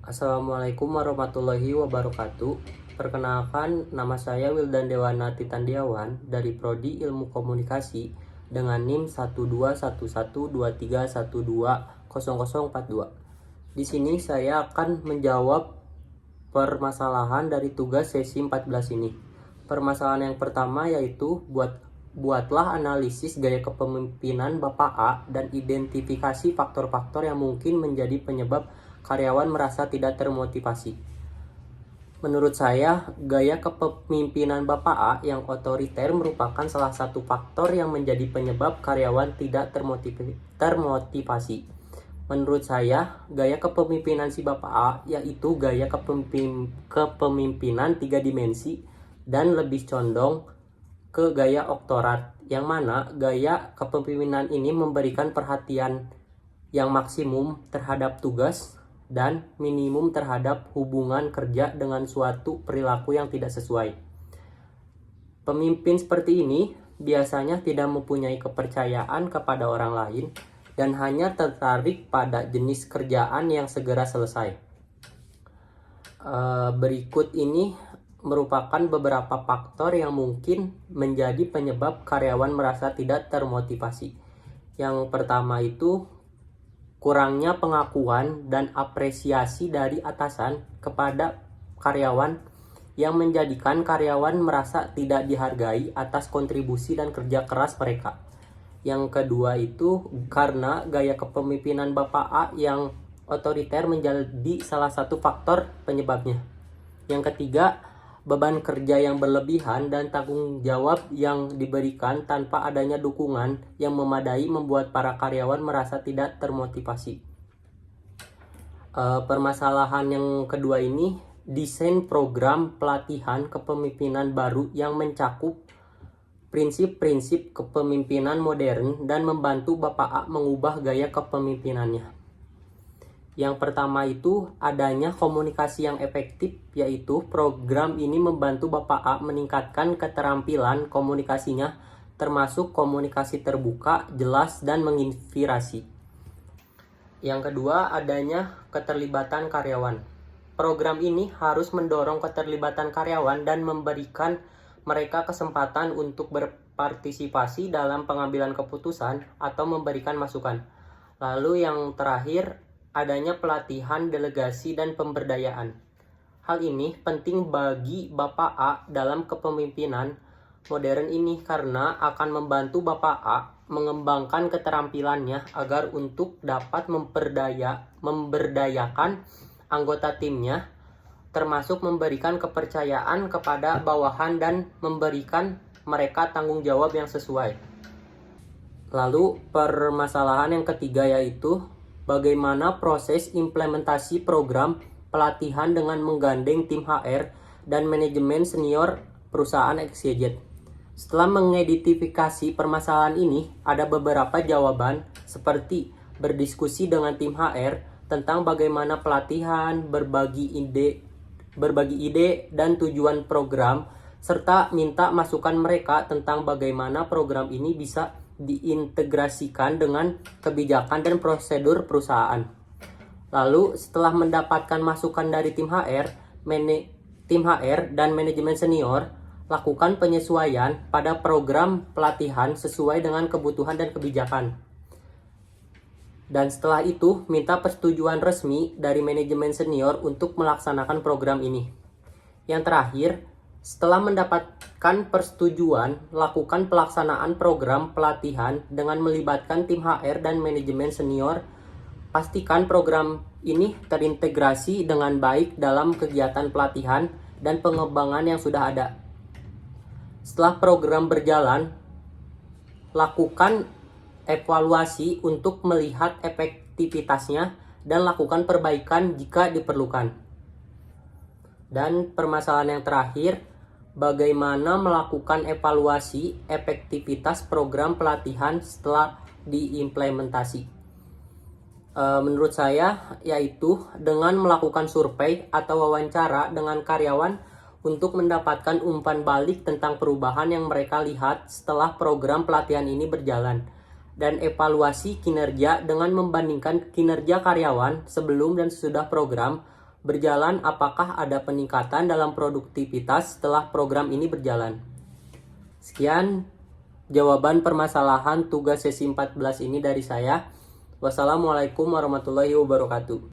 Assalamualaikum warahmatullahi wabarakatuh. Perkenalkan, nama saya Wildan Dewana Titandiawan dari Prodi Ilmu Komunikasi dengan NIM 1211123120042. Di sini saya akan menjawab permasalahan dari tugas sesi 14 ini. Permasalahan yang pertama yaitu buatlah analisis gaya kepemimpinan Bapak A dan identifikasi faktor-faktor yang mungkin menjadi penyebab karyawan merasa tidak termotivasi. Menurut saya, gaya kepemimpinan Bapak A yang otoriter merupakan salah satu faktor yang menjadi penyebab karyawan tidak termotivasi. Menurut saya, gaya kepemimpinan si Bapak A yaitu gaya kepemimpinan 3 dimensi dan lebih condong ke gaya oktorat, yang mana gaya kepemimpinan ini memberikan perhatian yang maksimum terhadap tugas dan minimum terhadap hubungan kerja dengan suatu perilaku yang tidak sesuai. Pemimpin seperti ini biasanya tidak mempunyai kepercayaan kepada orang lain dan hanya tertarik pada jenis kerjaan yang segera selesai. Berikut ini merupakan beberapa faktor yang mungkin menjadi penyebab karyawan merasa tidak termotivasi. Yang pertama itu kurangnya pengakuan dan apresiasi dari atasan kepada karyawan yang menjadikan karyawan merasa tidak dihargai atas kontribusi dan kerja keras mereka. Yang kedua itu karena gaya kepemimpinan Bapak A yang otoriter menjadi salah satu faktor penyebabnya. Yang ketiga, beban kerja yang berlebihan dan tanggung jawab yang diberikan tanpa adanya dukungan yang memadai membuat para karyawan merasa tidak termotivasi. Permasalahan yang kedua ini, desain program pelatihan kepemimpinan baru yang mencakup prinsip-prinsip kepemimpinan modern dan membantu Bapak A mengubah gaya kepemimpinannya. Yang pertama itu adanya komunikasi yang efektif, yaitu program ini membantu Bapak A meningkatkan keterampilan komunikasinya, termasuk komunikasi terbuka, jelas, dan menginspirasi. Yang kedua adanya keterlibatan karyawan. Program ini harus mendorong keterlibatan karyawan dan memberikan mereka kesempatan untuk berpartisipasi dalam pengambilan keputusan atau memberikan masukan. Lalu yang terakhir, adanya pelatihan, delegasi, dan pemberdayaan. Hal ini penting bagi Bapak A dalam kepemimpinan modern ini karena akan membantu Bapak A mengembangkan keterampilannya agar untuk dapat memberdayakan anggota timnya, termasuk memberikan kepercayaan kepada bawahan dan memberikan mereka tanggung jawab yang sesuai. Lalu permasalahan yang ketiga yaitu bagaimana proses implementasi program pelatihan dengan menggandeng tim HR dan manajemen senior perusahaan XYZ. Setelah mengidentifikasi permasalahan ini, ada beberapa jawaban seperti berdiskusi dengan tim HR tentang bagaimana pelatihan, berbagi ide dan tujuan program, serta minta masukan mereka tentang bagaimana program ini bisa diintegrasikan dengan kebijakan dan prosedur perusahaan. Lalu setelah mendapatkan masukan dari tim HR dan manajemen senior, lakukan penyesuaian pada program pelatihan sesuai dengan kebutuhan dan kebijakan. Dan setelah itu minta persetujuan resmi dari manajemen senior untuk melaksanakan program ini. Yang terakhir, setelah mendapatkan persetujuan, lakukan pelaksanaan program pelatihan dengan melibatkan tim HR dan manajemen senior. Pastikan program ini terintegrasi dengan baik dalam kegiatan pelatihan dan pengembangan yang sudah ada. Setelah program berjalan, lakukan evaluasi untuk melihat efektivitasnya dan lakukan perbaikan jika diperlukan. Dan permasalahan yang terakhir, bagaimana melakukan evaluasi efektivitas program pelatihan setelah diimplementasi. Menurut saya yaitu dengan melakukan survei atau wawancara dengan karyawan untuk mendapatkan umpan balik tentang perubahan yang mereka lihat setelah program pelatihan ini berjalan, dan evaluasi kinerja dengan membandingkan kinerja karyawan sebelum dan sesudah program berjalan, apakah ada peningkatan dalam produktivitas setelah program ini berjalan? Sekian jawaban permasalahan tugas sesi 14 ini dari saya. Wassalamualaikum warahmatullahi wabarakatuh.